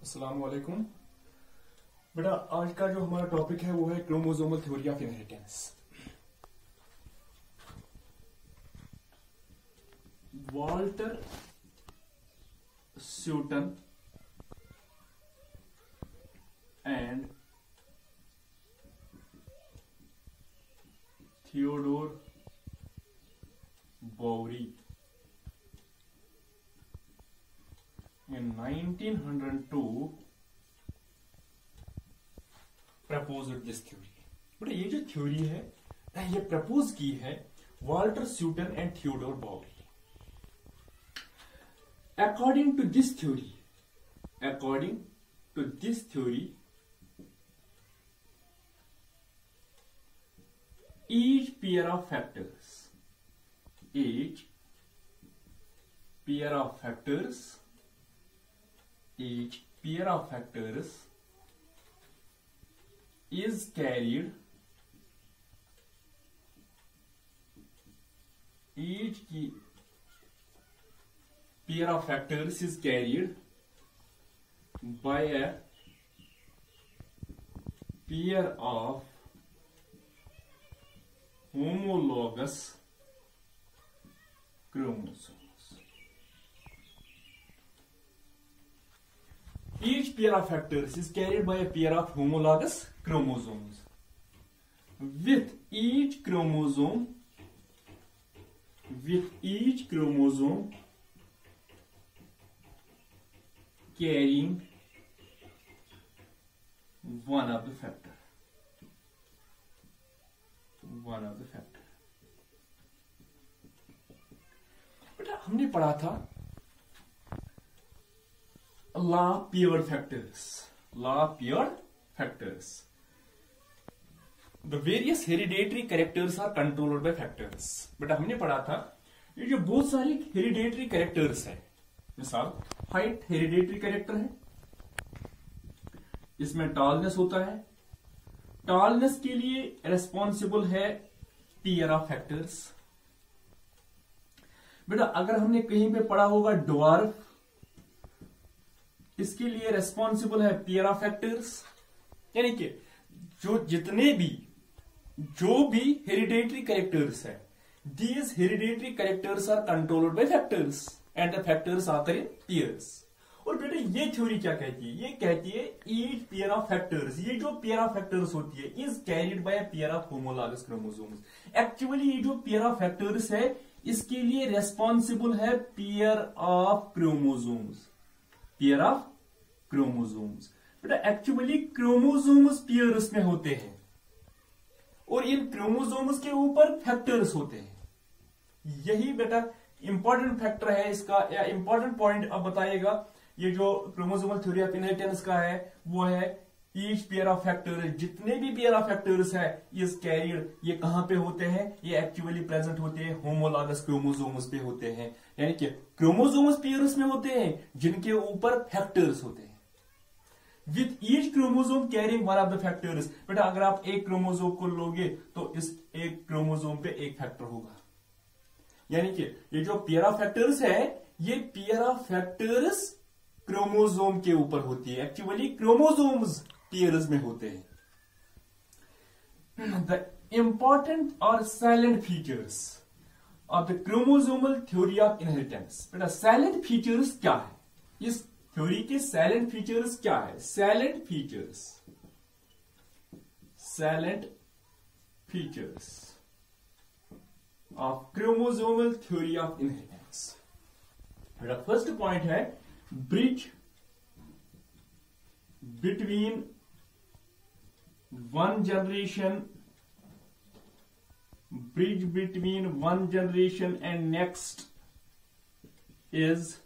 अस्सलाम वालेकुम। बेटा आज का जो हमारा टॉपिक है वो है chromosomal theory of inheritance. Walter Sutton and Theodore Boveri in 1902 proposed this theory। But ये जो थ्योरी है ये प्रपोज की है Walter Sutton and Theodore Boveri. according to this theory each pair of factors is carried each pair of factors is carried by a pair of homologous chromosomes। Each pair of factors is carried by a pair of homologous chromosomes, with each chromosome carrying one of the factor। बेटा हमने पढ़ा था law of paired factors। The various hereditary characters are controlled by factors। बेटा हमने पढ़ा था ये जो बहुत सारी हेरिडेटरी कैरेक्टर्स है, मिसाल हाइट हेरिडेटरी कैरेक्टर है, इसमें टॉलनेस होता है। टॉलनेस के लिए रेस्पॉन्सिबल है पेयर ऑफ फैक्टर्स। बेटा अगर हमने कहीं पे पढ़ा होगा ड्वार्फ, इसके लिए रेस्पॉन्सिबल है पेयर ऑफ फैक्टर्स। यानी कि जो भी हेरिडेटरी कैरेक्टर्स है, these hereditary characters are controlled by factors and the factors occur in pairs. और बेटा ये थ्योरी क्या कहती है? ये कहती है ईच पेयर ऑफ फैक्टर्स, ये जो पेयर ऑफ फैक्टर्स होती है, is carried by a pair of homologous chromosomes. Actually ये जो पेयर ऑफ फैक्टर्स है इसके लिए रेस्पॉन्सिबल है पेयर ऑफ क्रोमोसोम्स। बेटा एक्चुअली क्रोमोसोम्स पेयर्स में होते हैं और इन क्रोमोसोम्स के ऊपर फैक्टर्स होते हैं। यही बेटा इंपॉर्टेंट फैक्टर है इसका, या इंपॉर्टेंट पॉइंट अब बताइएगा। ये जो क्रोमोसोमल थ्योरी ऑफ इनहेरिटेंस का है वो है ईच पेयर ऑफ फैक्टर्स, जितने भी पेयर ऑफ फैक्टर्स है इज कैरियड, ये कहां पे होते हैं? ये एक्चुअली प्रेजेंट होते हैं होमोलॉगस क्रोमोसोम्स पे होते हैं। यानी कि क्रोमोसोम्स पेयर्स में होते हैं जिनके ऊपर फैक्टर्स होते हैं। With each chromosome carrying one of the factors. बेटा अगर आप एक क्रोमोसोम को लोगे तो इस एक क्रोमोसोम पे एक फैक्टर होगा। यानी कि ये जो पेयर ऑफ फैक्टर्स है ये पेयर ऑफ फैक्टर्स क्रोमोसोम के ऊपर होती है। एक्चुअली क्रोमोसोम्स पेयर्स में होते हैं। द इंपॉर्टेंट और salient features of the chromosomal theory of inheritance. बेटा साइलेंट फीचर्स क्या है? इस थ्योरी के साइलेंट फीचर्स क्या है? Salient features of chromosomal theory of inheritance. बेटा फर्स्ट पॉइंट है bridge between one generation and next is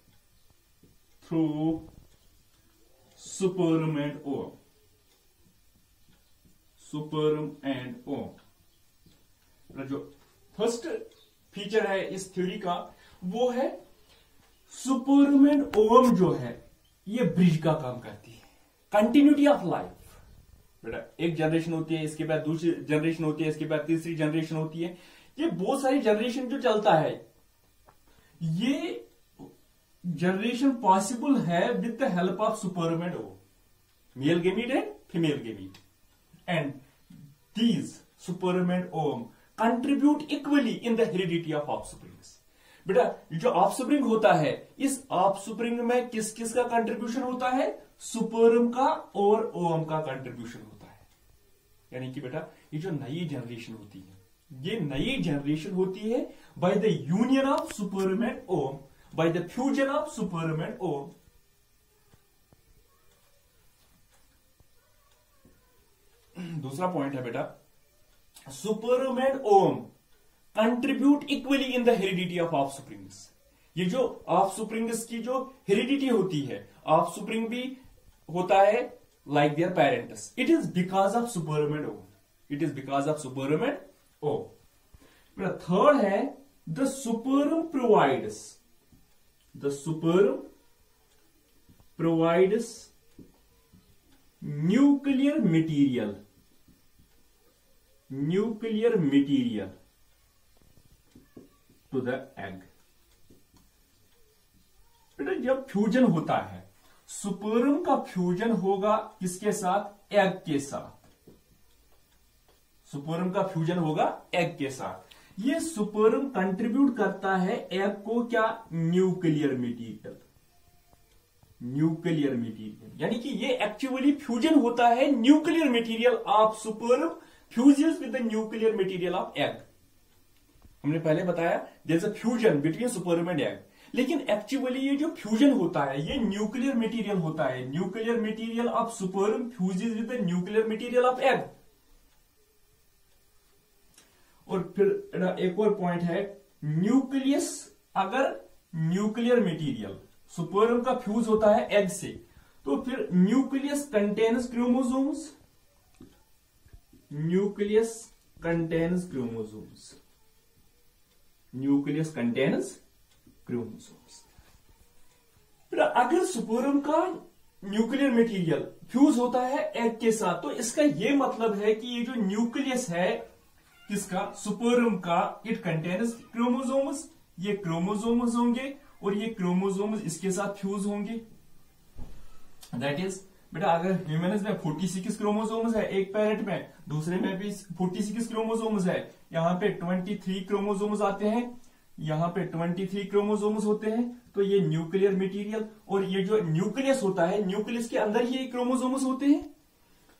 through sperm and ovum। जो फर्स्ट फीचर है इस थ्योरी का वो है स्पर्म एंड ओवम जो है ये ब्रिज का काम करती है। Continuity of life. बेटा एक जनरेशन होती है, इसके बाद दूसरी जनरेशन होती है, इसके बाद तीसरी जनरेशन होती है। ये बहुत सारी जनरेशन जो चलता है जनरेशन पॉसिबल है with the help of sperm and ovum, male gamete and female gamete, and these sperm and ovum contribute equally in the heredity of offsprings. बेटा जो ऑफस्प्रिंग होता है, इस ऑफस्प्रिंग में किस किस का कंट्रीब्यूशन होता है? स्पर्म का और ओवम का कंट्रीब्यूशन होता है। यानी कि बेटा ये जो नई जनरेशन होती है, ये नई जनरेशन होती है by the union of sperm and ovum, by the fusion of sperm and ovum. दूसरा पॉइंट है बेटा, sperm and ovum contribute equally in the heredity of offsprings. ये जो ऑफस्प्रिंग्स की जो हेरिडिटी होती है, ऑफस्प्रिंग भी होता है like their parents, it is because of sperm and ovum, it is because of sperm and ovum. Third है the sperm provides nuclear material to the egg. बेटा जब फ्यूजन होता है, स्पर्म का फ्यूजन होगा किसके साथ? एग के साथ। स्पर्म का फ्यूजन होगा एग के साथ। ये स्पर्म कंट्रीब्यूट करता है एग को क्या? Nuclear material. यानी कि ये एक्चुअली फ्यूजन होता है nuclear material of sperm fuses with the nuclear material of egg. हमने पहले बताया there is a fusion between sperm and egg, लेकिन एक्चुअली ये जो फ्यूजन होता है ये न्यूक्लियर मटेरियल होता है। Nuclear material of sperm fuses with the nuclear material of egg. और फिर एक और पॉइंट है, न्यूक्लियस, अगर न्यूक्लियर मटेरियल स्पर्म का फ्यूज होता है एग से, तो फिर nucleus contains chromosomes, nucleus contains chromosomes. फिर अगर स्पर्म का न्यूक्लियर मटेरियल फ्यूज होता है एग के साथ, तो इसका यह मतलब है कि ये जो न्यूक्लियस है किसका? स्पर्म का, इट कंटेन्स क्रोमोसोम्स। ये क्रोमोसोम्स होंगे और ये क्रोमोसोम्स इसके साथ फ्यूज होंगे। दैट इज बेटा अगर ह्यूमन्स में 46 क्रोमोसोम्स है एक पेरेंट में, दूसरे में भी 46 क्रोमोसोम्स है, यहां पे 23 क्रोमोसोम्स आते हैं, यहां पे 23 क्रोमोसोम्स होते हैं, तो ये न्यूक्लियर मटेरियल, और ये जो न्यूक्लियस होता है, न्यूक्लियस के अंदर ही क्रोमोसोम्स होते हैं,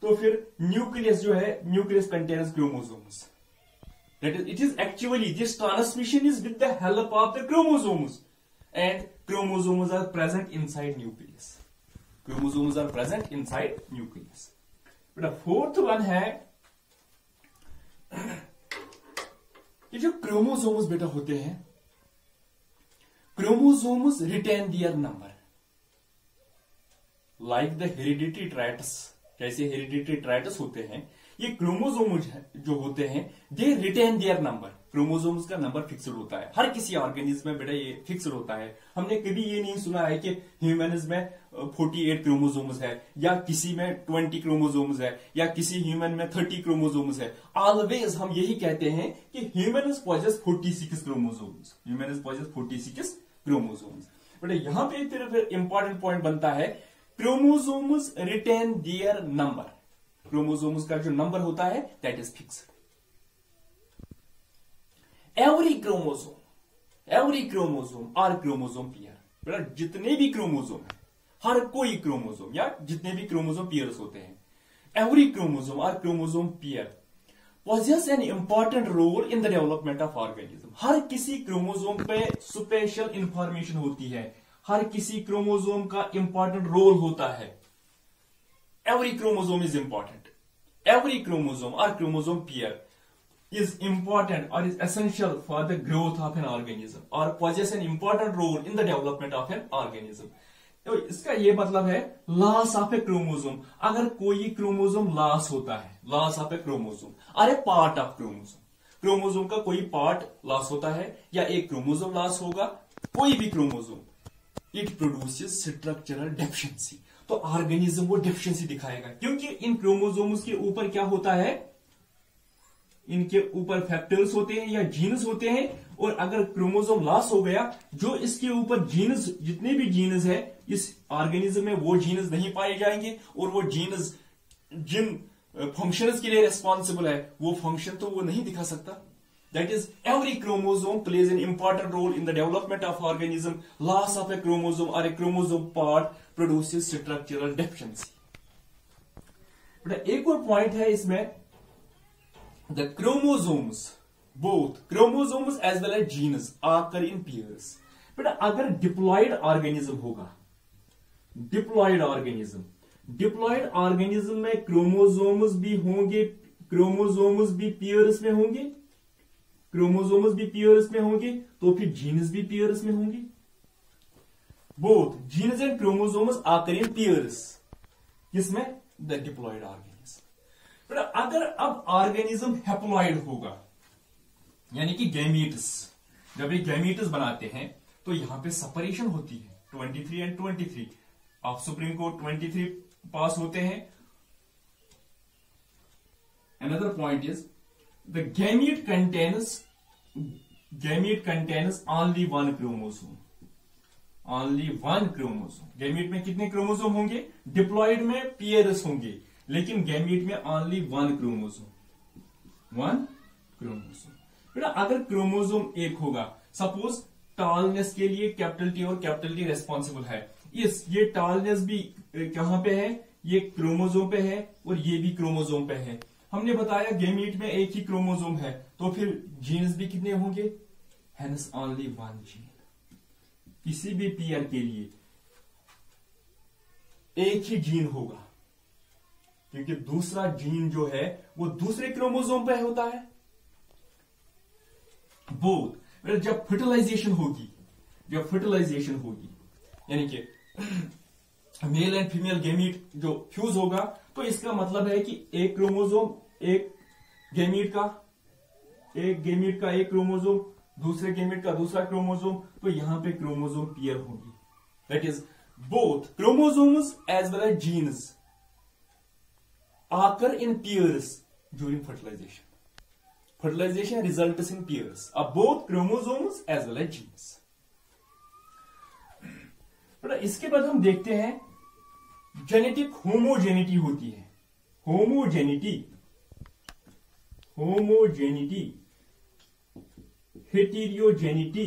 तो फिर न्यूक्लियस जो है, nucleus contains chromosomes. That is, it is actually, this transmission is with the help of the chromosomes, and chromosomes are present inside nucleus. Chromosomes are present inside nucleus. But the fourth one है, ये जो chromosomes बेटा होते हैं, chromosomes retain their number, like the hereditary traits. जैसे hereditary traits होते हैं, ये क्रोमोसोम्स जो होते हैं, they retain their number. Chromosomes का नंबर फिक्स्ड होता है, हर किसी ऑर्गेनिज्म में बेटा ये फिक्स्ड होता है। हमने कभी ये नहीं सुना है कि ह्यूमन्स में 48 क्रोमोसोम्स है, या किसी में 20 क्रोमोसोम्स है, या किसी ह्यूमन में 30 क्रोमोसोम्स है। ऑलवेज हम यही कहते हैं कि humans possess 46 chromosomes, humans possess 46 chromosomes. बेटा यहां पे फिर इंपॉर्टेंट पॉइंट बनता है, chromosomes retain their number. Chromosomes का जो नंबर होता है that is fixed. Every chromosome are chromosome pair. बेटा जितने भी क्रोमोसोम है, हर कोई क्रोमोसोम या जितने भी क्रोमोसोम पेयर्स होते हैं, every chromosome are chromosome pair possess an important role in the development of organism। हर किसी क्रोमोसोम पे स्पेशल इंफॉर्मेशन होती है, हर किसी क्रोमोसोम का इंपॉर्टेंट रोल होता है। Every chromosome is important. Every chromosome or chromosome pair is important or is essential for the growth of an organism or possess an important role in the development of an organism. तो इसका ये मतलब है loss of A chromosome. अगर कोई chromosome loss होता है, loss of A chromosome और ए पार्ट ऑफ क्रोमोसोम, क्रोमोसोम का कोई पार्ट लॉस होता है या एक क्रोमोसोम लॉस होगा, कोई भी chromosome, it produces structural deficiency. तो ऑर्गेनिज्म वो डेफिशिएंसी दिखाएगा, क्योंकि इन क्रोमोसोम्स के ऊपर क्या होता है, इनके ऊपर फैक्टर्स होते हैं या जीन्स होते हैं, और अगर क्रोमोसोम लॉस हो गया, जो इसके ऊपर जीन्स, जितने भी जीन्स है इस ऑर्गेनिज्म में, वो जीन्स नहीं पाए जाएंगे और वो जीन्स जिन फंक्शंस के लिए रिस्पॉन्सिबल है वो फंक्शन तो वो नहीं दिखा सकता। That is, every chromosome plays an important role in the development of organism. Loss of a chromosome or a chromosome part produces structural deficiency. बेटा एक और पॉइंट है इसमें, the chromosomes, both chromosomes as well as genes occur in pairs. बेटा अगर diploid organism होगा, diploid organism में chromosomes भी होंगे, क्रोमोसोम्स भी पेयर्स में होंगे, क्रोमोसोम्स भी पेयर्स में होंगे, तो फिर जीन्स भी पेयर्स में होंगे। बोथ जीन्स एंड क्रोमोसोम्स आकर इन पेयर्स, किसमें? The diploid organism. अगर अब ऑर्गेनिज्म हैप्लॉयड होगा, यानी कि गैमीट्स, जब ये गैमीट्स बनाते हैं तो यहां पे सेपरेशन होती है 23 एंड 23, ऑफस्प्रिंग को 23 पास होते हैं। Another point is the gamete contains only one chromosome. Only one chromosome. Gamete में कितने क्रोमोसोम होंगे? डिप्लॉयड में पेयर्स होंगे, लेकिन गैमीट में only one chromosome. बेटा अगर क्रोमोसोम एक होगा, सपोज टॉलनेस के लिए कैपिटल टी और कैपिटल टी रेस्पॉन्सिबल है, ये टॉलनेस भी कहां पे है? ये क्रोमोसोम पे है और ये भी क्रोमोसोम पे है। हमने बताया गैमीट में एक ही क्रोमोसोम है, तो फिर जीन्स भी कितने होंगे? Hence only one gene. किसी भी पेयर के लिए एक ही जीन होगा, क्योंकि दूसरा जीन जो है वो दूसरे क्रोमोसोम पे होता है। बोथ जब फर्टिलाइजेशन होगी, यानी कि मेल एंड फीमेल गैमीट जो फ्यूज होगा, तो इसका मतलब है कि एक क्रोमोसोम, एक गैमीट का एक क्रोमोसोम, दूसरे गैमीट का दूसरा क्रोमोसोम, तो यहां पे क्रोमोसोम पेयर होगी। That is both chromosomes as well as genes occur in pairs during fertilization. Fertilization results in pairs of both chromosomes as well as genes. इसके बाद हम देखते हैं जेनेटिक होमोजेनिटी होती है। होमोजेनिटी, हेटेरियोजेनिटी,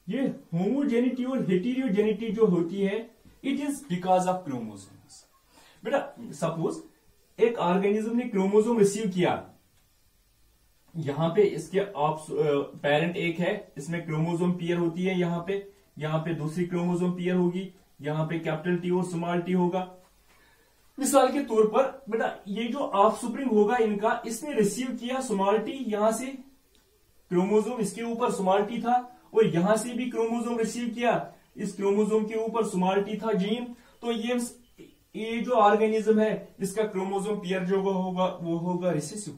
ये होमोजेनिटी और हेटेरियोजेनिटी जो होती है, it is because of chromosomes. बेटा सपोज एक ऑर्गेनिज्म ने क्रोमोसोम रिसीव किया, यहां पे इसके पेरेंट एक है, इसमें क्रोमोसोम पेयर होती है, यहां पे दूसरी क्रोमोसोम पेयर होगी, यहां पे कैपिटल टी और स्मॉल टी होगा। मिसाल के तौर पर बेटा ये जो ऑफस्प्रिंग होगा इनका, इसने रिसीव किया स्मॉल टी, यहां से क्रोमोसोम इसके ऊपर स्मॉल टी था, और यहां से भी क्रोमोसोम रिसीव किया, इस क्रोमोसोम के ऊपर स्मॉल टी था जीन, तो ये जो ऑर्गेनिज्म है इसका क्रोमोसोम पेयर जो होगा वो होगा रिसेसिव।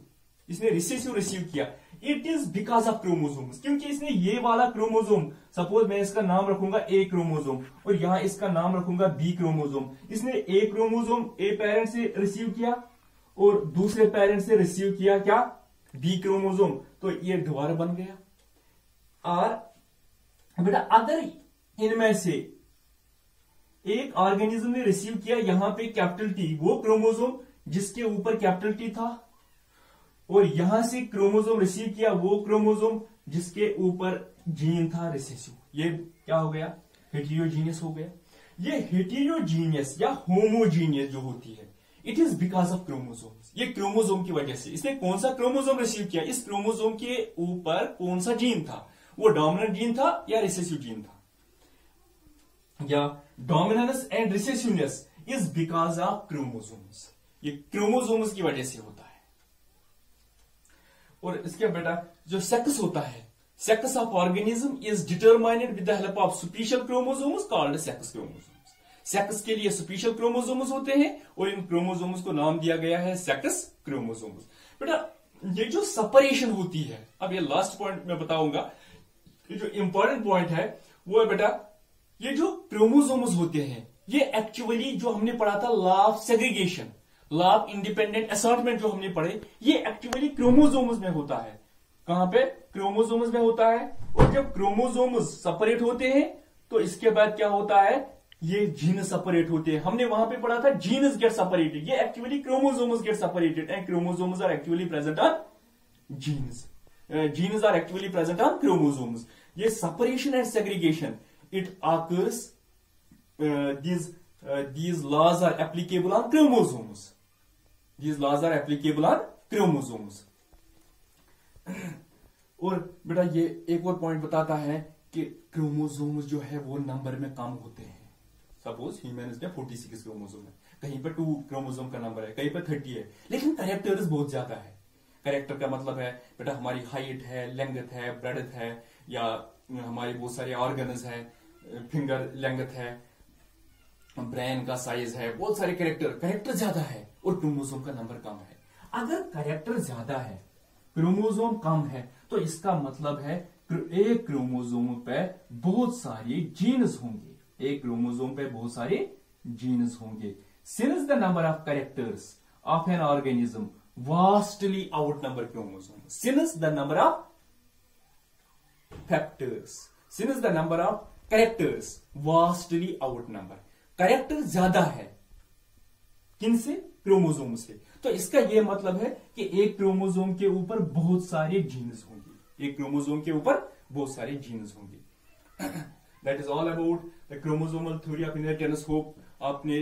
इसने रिसेसिव रिसीव किया, it is because of chromosomes, क्योंकि इसने ये वाला क्रोमोसोम, सपोज मैं इसका नाम रखूंगा ए क्रोमोसोम और यहां इसका नाम रखूंगा बी क्रोमोसोम। इसने ए क्रोमोसोम ए पेरेंट से रिसीव किया और दूसरे पेरेंट से रिसीव किया क्या? बी क्रोमोसोम, तो ये दोबारा बन गया। और बेटा अगर इनमें से एक ऑर्गेनिज्म ने रिसीव किया यहां पे कैपिटल टी, वो क्रोमोसोम जिसके ऊपर कैपिटल टी था, और यहां से क्रोमोसोम रिसीव किया वो क्रोमोसोम जिसके ऊपर जीन था रिसेसिव, ये क्या हो गया? हेटेरोजीनियस हो गया। ये हेटेरोजीनियस या होमोजीनियस जो होती है, it is because of chromosomes. ये क्रोमोसोम की वजह से, इसने कौन सा क्रोमोसोम रिसीव किया, इस क्रोमोसोम के ऊपर कौन सा जीन था, वो डोमिनेंट जीन था या रिसेसिव जीन था, या dominance and recessiveness is because of chromosomes. ये क्रोमोसोम्स की वजह से होता है। और इसके बेटा जो सेक्स होता है, sex of organism is determined with the help of special chromosomes called sex chromosomes. Sex के लिए स्पेशल क्रोमोसोम्स होते हैं और इन क्रोमोसोम्स को नाम दिया गया है सेक्स क्रोमोसोम्स। बेटा ये जो सेपरेशन होती है, अब ये लास्ट पॉइंट मैं बताऊंगा, ये जो इंपॉर्टेंट पॉइंट है वो है बेटा ये जो क्रोमोसोम्स होते हैं, ये एक्चुअली जो हमने पढ़ा था law of segregation, law of independent assortment जो हमने पढ़े, ये एक्चुअली क्रोमोसोम्स में होता है। कहां पे? क्रोमोसोम्स में होता है। और जब क्रोमोसोम्स सेपरेट होते हैं तो इसके बाद क्या होता है, ये जीनस सेपरेट होते हैं। हमने वहां पे पढ़ा था जीनस गेट सेपरेटेड, ये actually chromosomes get separated and chromosomes are actually present on genes. Genes are actually present on chromosomes. ये separation and segregation it occurs, these laws are applicable on chromosomes. These laws are applicable on chromosomes. और बेटा ये एक और point बताता है कि chromosomes जो है वो नंबर में कम होते हैं। सपोज ह्यूमन में 46 क्रोमोसोम है, कहीं पर 2 क्रोमोसोम का नंबर है, कहीं पर 30 है, लेकिन कैरेक्टर्स बहुत ज्यादा है। कैरेक्टर का मतलब है बेटा हमारी हाइट है, लेंथ है, ब्रेडथ है, या हमारे बहुत सारे ऑर्गन्स है, फिंगर लेंथ है, ब्रेन का साइज है, बहुत सारे कैरेक्टर ज्यादा है और क्रोमोसोम का नंबर कम है। अगर कैरेक्टर ज्यादा है, क्रोमोसोम कम है, तो इसका मतलब है एक क्रोमोसोम पे बहुत सारे जीन्स होंगे। एक क्रोमोसोम पे बहुत सारे जीन्स होंगे। Since the number of characters of an organism vastly आउटनंबर chromosome, since the number of factors, since the number of characters vastly आउटनंबर, character ज्यादा है किनसे? क्रोमोसोम से। तो इसका यह मतलब है कि एक क्रोमोसोम के ऊपर बहुत सारे जीन्स होंगे, एक क्रोमोसोम के ऊपर बहुत सारे जीन्स होंगे। That is all about the chromosomal theory of inheritance. Hope आपने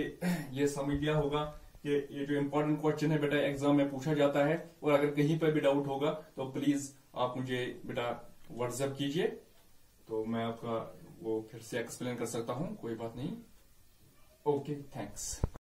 ये समझ लिया होगा कि ये जो इंपॉर्टेंट क्वेश्चन है बेटा एग्जाम में पूछा जाता है, और अगर कहीं पर भी डाउट होगा तो प्लीज आप मुझे बेटा व्हाट्सएप कीजिए, तो मैं आपका वो फिर से एक्सप्लेन कर सकता हूं, कोई बात नहीं। Okay, thanks.